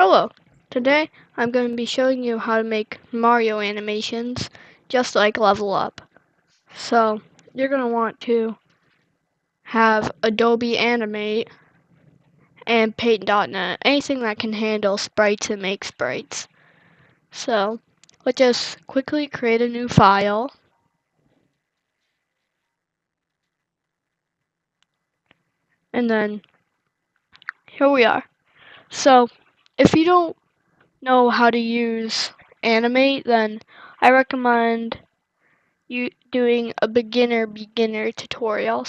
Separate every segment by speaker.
Speaker 1: Hello! Today I'm going to be showing you how to make Mario animations just like Level Up. So you're going to want to have Adobe Animate and Paint.net, anything that can handle sprites and make sprites. So let's just quickly create a new file. And then here we are. So if you don't know how to use Animate, then I recommend you doing a beginner tutorial.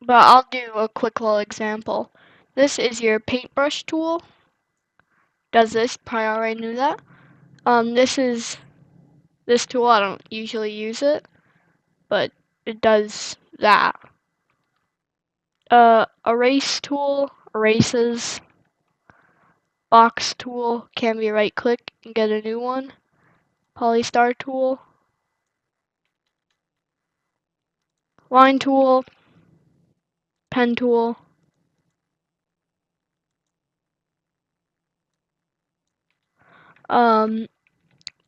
Speaker 1: But I'll do a quick little example. This is your paintbrush tool. Does this? Probably already knew that. This tool. I don't usually use it, but it does that. Erase tool erases. Box tool can be right click and get a new one. Polystar tool. Line tool. Pen tool.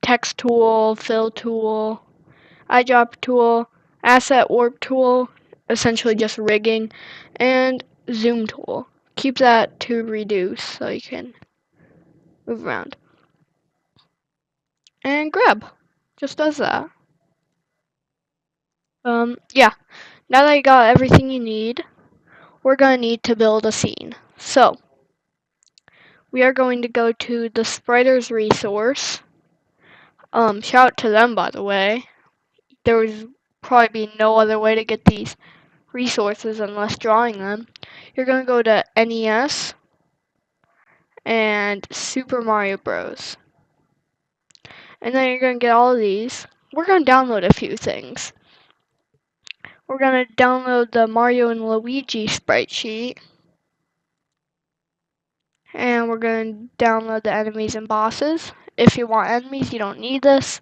Speaker 1: Text tool. Fill tool. Eyedrop tool, asset warp tool, essentially just rigging, and zoom tool. Keep that to reduce so you can move around. And grab just does that. Yeah, now that you got everything you need, we're going to need to build a scene. So, we are going to go to the Spriters resource. Shout out to them, by the way. There would probably be no other way to get these resources unless drawing them. You're going to go to NES and Super Mario Bros. And then you're going to get all of these. We're going to download a few things. We're going to download the Mario and Luigi sprite sheet. And we're going to download the enemies and bosses. If you want enemies, you don't need this.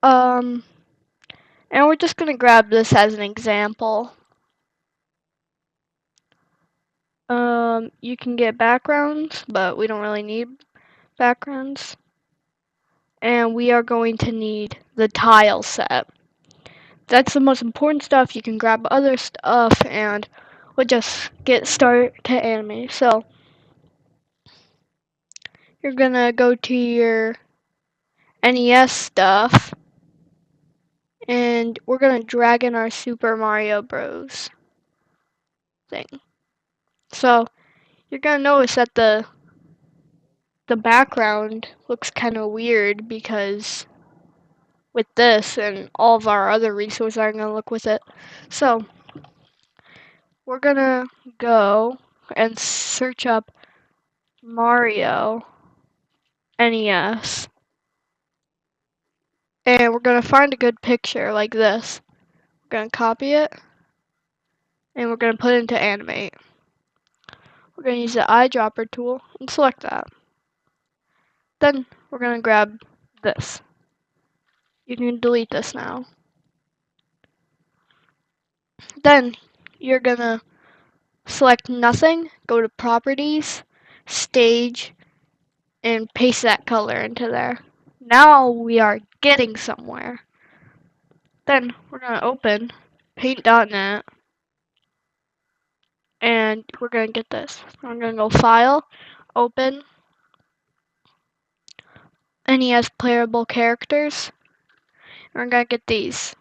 Speaker 1: And we're just going to grab this as an example. You can get backgrounds, but we don't really need backgrounds. And we are going to need the tile set. That's the most important stuff. You can grab other stuff and we'll just get started to animate. So you're gonna go to your NES stuff and we're gonna drag in our Super Mario Bros. Thing. So you're gonna notice that the background looks kind of weird because with this and all of our other resources are gonna look with it. So we're gonna go and search up Mario NES. And we're going to find a good picture like this. We're going to copy it. And we're going to put it into Animate. We're going to use the eyedropper tool and select that. Then we're going to grab this. You can delete this now. Then you're going to select nothing, go to Properties, Stage, and paste that color into there. Now we are getting somewhere. Then we're going to open Paint.net. And we're going to get this. I'm going to go File, Open, NES playable characters. And we're going to get these.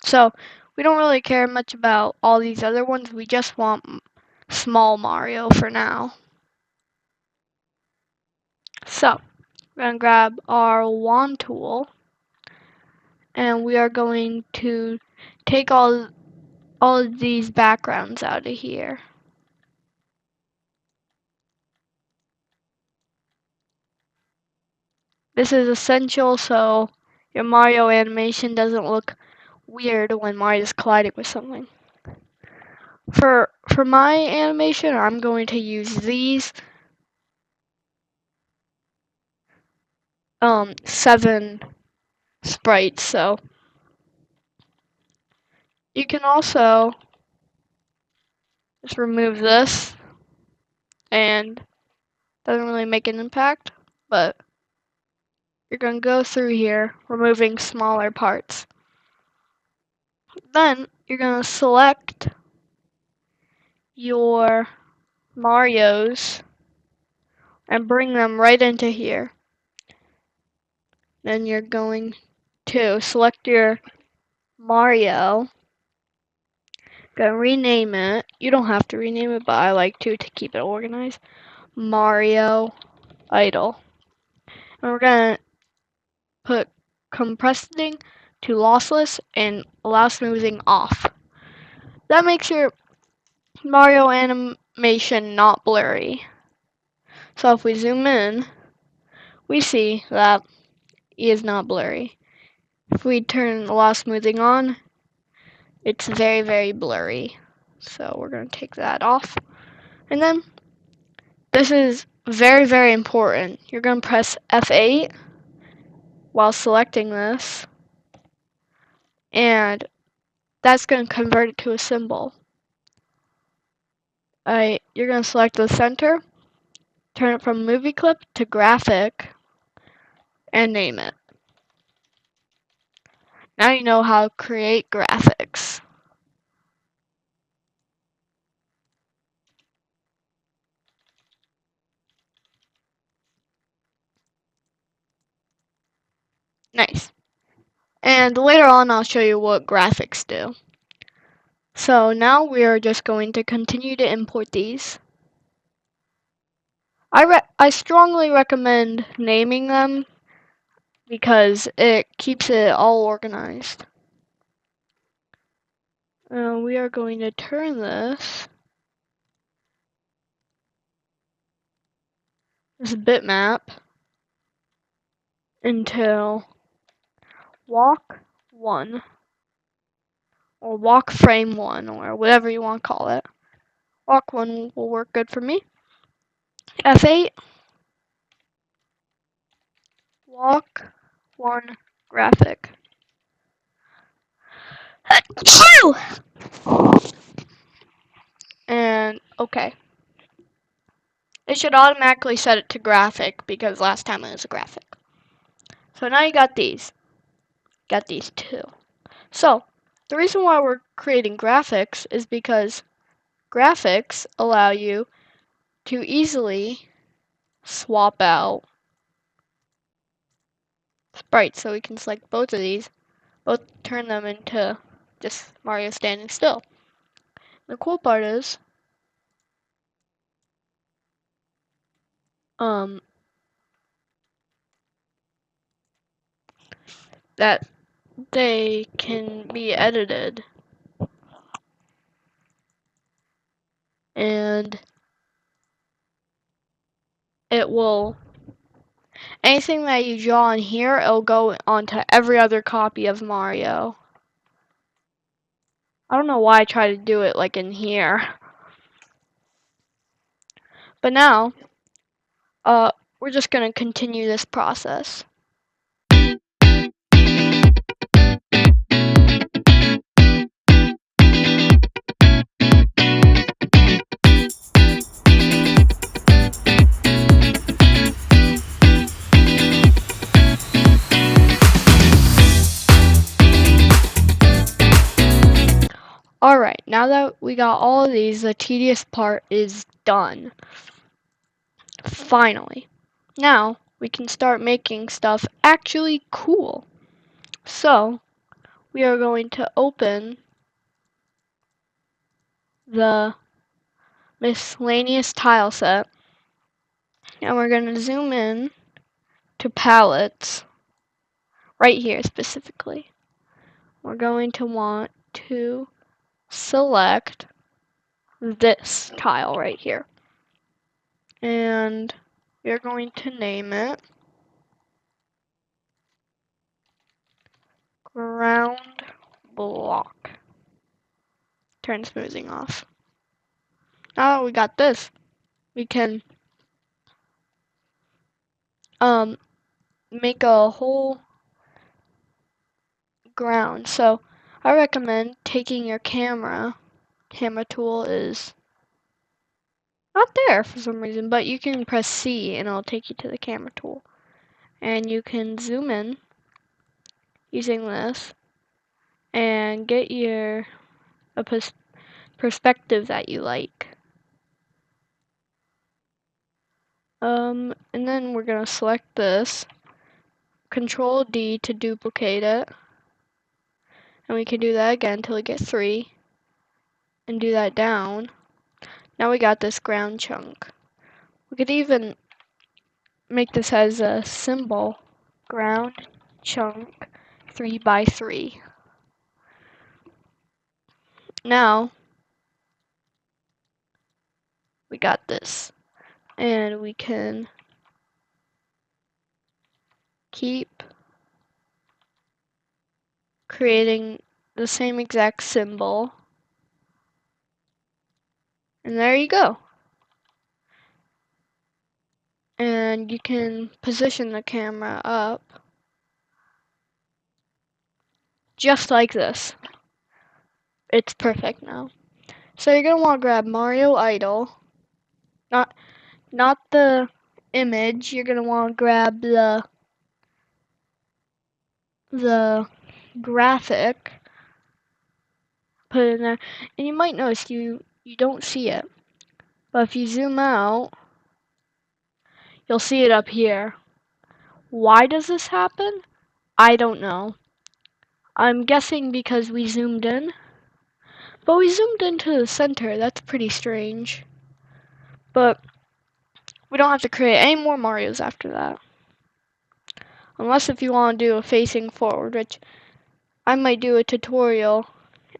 Speaker 1: So we don't really care much about all these other ones. We just want small Mario for now. So we're going to grab our wand tool. And we are going to take all of these backgrounds out of here. This is essential so your Mario animation doesn't look weird when Mario's colliding with something. For my animation, I'm going to use these 7 sprites. So you can also just remove this and doesn't really make an impact, but you're going to go through here, removing smaller parts. Then you're going to select your Marios and bring them right into here. Then you're going to select your Mario, gonna rename it. You don't have to rename it, but I like to keep it organized. Mario Idle. And we're gonna put compressing to lossless and allow smoothing off. That makes your Mario animation not blurry. So if we zoom in, we see that he is not blurry. If we turn loss smoothing on, it's very, very blurry. So we're going to take that off. And then this is very, very important. You're going to press F8 while selecting this, and that's going to convert it to a symbol. Alright, you're going to select the center, turn it from movie clip to graphic, and name it. Now you know how to create graphics. Nice. And later on I'll show you what graphics do. So now we are just going to continue to import these. I strongly recommend naming them because it keeps it all organized. We are going to turn this bitmap into walk 1 or walk frame 1 or whatever you want to call it. Walk 1 will work good for me. F8, walk 1 graphic. And okay. It should automatically set it to graphic because last time it was a graphic. So now you got these. Got these two. So the reason why we're creating graphics is because graphics allow you to easily swap out sprites. So we can select both of these, both turn them into just Mario standing still. The cool part is that they can be edited, and it will, anything that you draw in here, it'll go onto every other copy of Mario. I don't know why I try to do it like in here. But now, we're just gonna continue this process. Alright, now that we got all of these, the tedious part is done. Finally. Now, we can start making stuff actually cool. So, we are going to open the miscellaneous tile set, and we're going to zoom in to palettes, right here specifically. We're going to want to select this tile right here. And we're going to name it ground block. Turn smoothing off. Now that we got this, we can make a whole ground. So I recommend taking your camera tool is not there for some reason, but you can press C and it'll take you to the camera tool. And you can zoom in using this and get a perspective that you like. And then we're gonna select this, Control D to duplicate it, and we can do that again until we get 3, and do that down. Now we got this ground chunk. We could even make this as a symbol, ground chunk 3 by 3. Now we got this, and we can keep creating the same exact symbol, and there you go. And you can position the camera up just like this. It's perfect now. So you're gonna want to grab Mario Idle, not the image. You're gonna want to grab the graphic, put it in there, and you might notice you don't see it, but if you zoom out, you'll see it up here. Why does this happen? I don't know. I'm guessing because we zoomed in, but we zoomed into the center. That's pretty strange. But we don't have to create any more Marios after that. Unless if you want to do a facing forward, which I might do a tutorial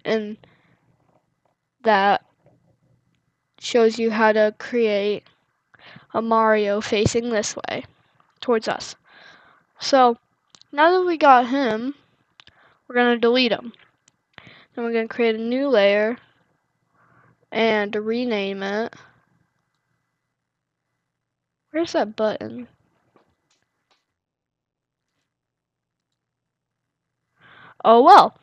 Speaker 1: and that shows you how to create a Mario facing this way towards us. So now that we got him, we're going to delete him. Then we're going to create a new layer and rename it. Where's that button? Oh well.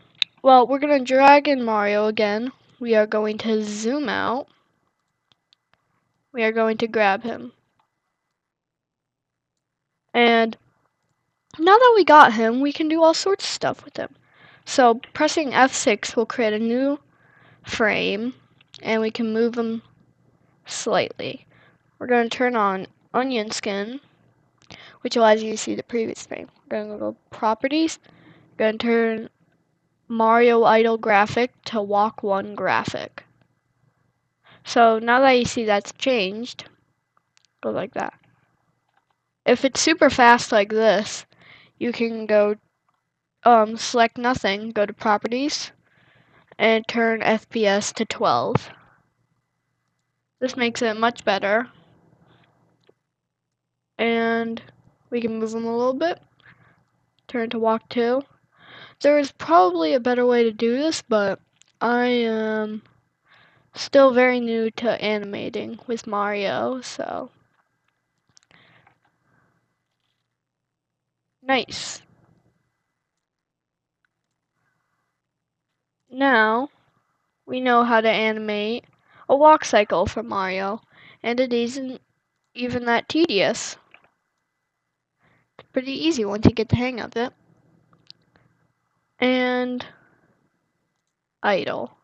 Speaker 1: Well, we're going to drag in Mario again. We are going to zoom out. We are going to grab him. And now that we got him, we can do all sorts of stuff with him. So pressing F6 will create a new frame, and we can move him slightly. We're going to turn on onion skin, which allows you to see the previous frame. We're going to go Properties. We're going to turn Mario Idle Graphic to Walk 1 Graphic. So now that you see that's changed, go like that. If it's super fast like this, you can go select nothing, go to Properties, and turn FPS to 12. This makes it much better. And we can move them a little bit. Turn to walk 2. There is probably a better way to do this, but I am still very new to animating with Mario, so nice. Now we know how to animate a walk cycle for Mario, and it isn't even that tedious. It's pretty easy once you get the hang of it. And idle.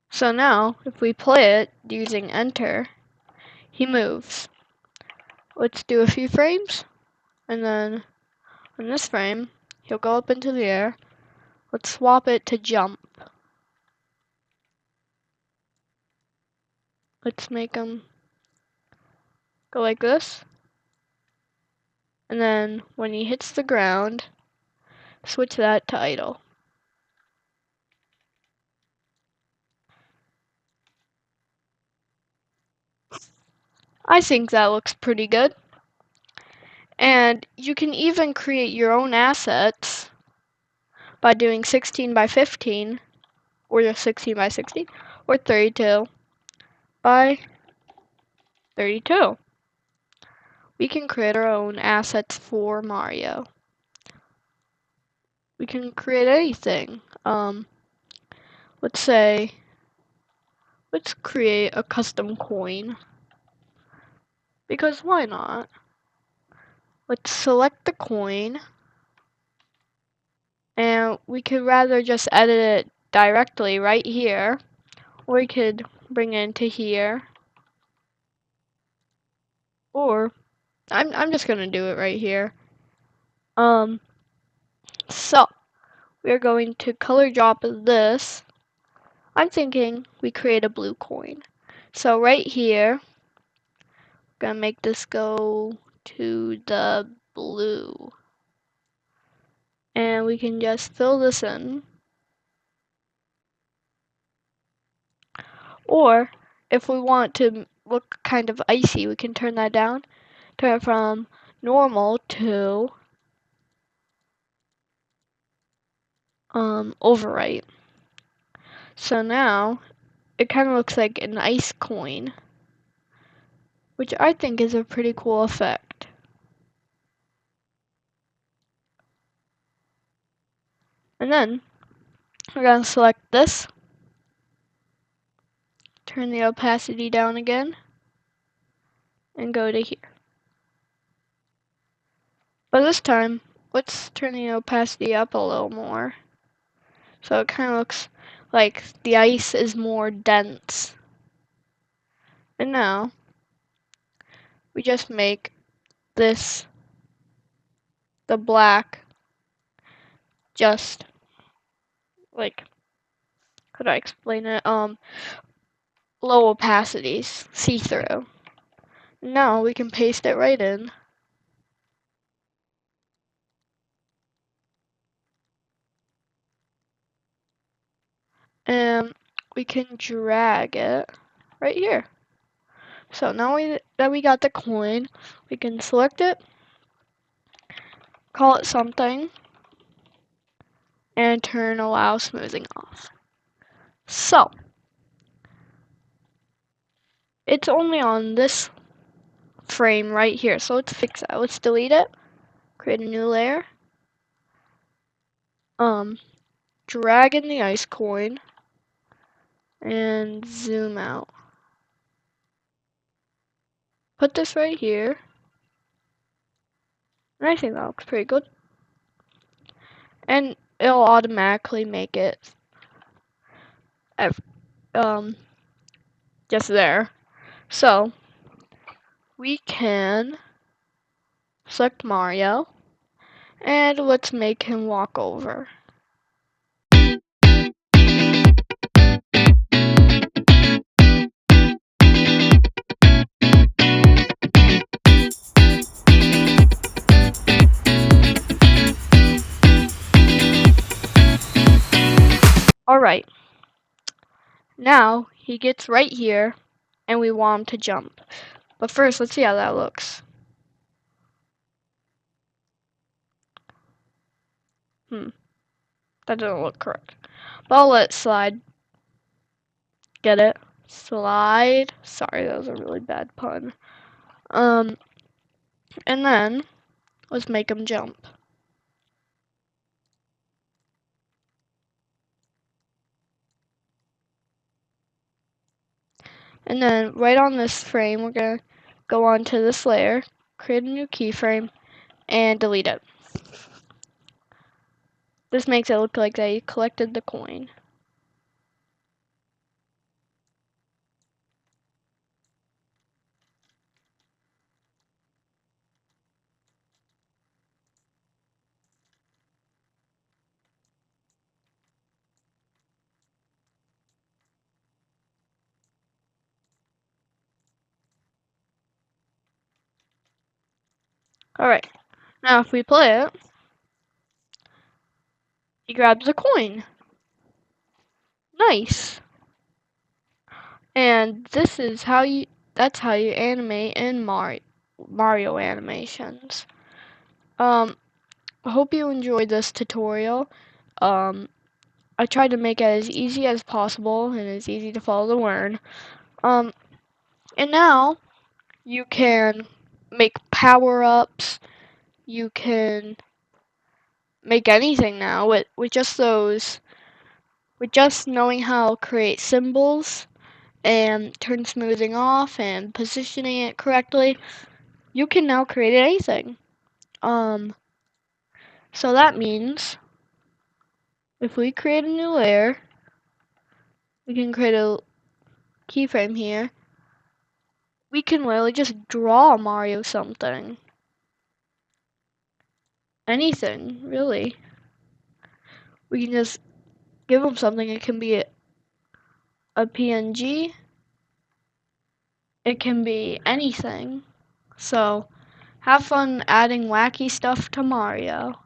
Speaker 1: So now, if we play it using enter, he moves. Let's do a few frames, and then on this frame, he'll go up into the air. Let's swap it to jump. Let's make him go like this. And then when he hits the ground, switch that to idle. I think that looks pretty good. And you can even create your own assets by doing 16 by 15, or 16 by 16, or 32 by 32. We can create our own assets for Mario. We can create anything. Let's say let's create a custom coin. Because why not? Let's select the coin. And we could rather just edit it directly right here. Or we could bring it into here. Or I'm just gonna do it right here. So we're going to color drop this. I'm thinking we create a blue coin. So right here, gonna make this go to the blue. And we can just fill this in. Or if we want to look kind of icy, we can turn that down. Turn it from normal to overwrite. So now it kind of looks like an ice coin, which I think is a pretty cool effect. And then we're going to select this, turn the opacity down again, and go to here. But this time, let's turn the opacity up a little more. So it kind of looks like the ice is more dense. And now, we just make this, the black, just like, could I explain it? Low opacities, see-through. Now we can paste it right in. And we can drag it right here. So now that we got the coin, we can select it, call it something, and turn allow smoothing off. So it's only on this frame right here. So let's fix that. Let's delete it, create a new layer, drag in the ice coin, and zoom out. Put this right here. And I think that looks pretty good. And it'll automatically make it just there. So we can select Mario and let's make him walk over. Alright, now he gets right here and we want him to jump. But first, let's see how that looks. That doesn't look correct. But I'll let it slide. Get it? Slide. Sorry, that was a really bad pun. And then, let's make him jump. And then, right on this frame, we're going to go onto this layer, create a new keyframe, and delete it. This makes it look like they collected the coin. Alright, now if we play it, he grabs a coin. Nice! And that's how you animate in Mario animations. I hope you enjoyed this tutorial. I tried to make it as easy as possible and as easy to follow to learn. And now you can make power-ups. You can make anything now with just knowing how to create symbols and turn smoothing off and positioning it correctly, you can now create anything. So that means if we create a new layer, we can create a keyframe here. We can literally just draw Mario something. Anything, really. We can just give him something. It can be a PNG. It can be anything. So have fun adding wacky stuff to Mario.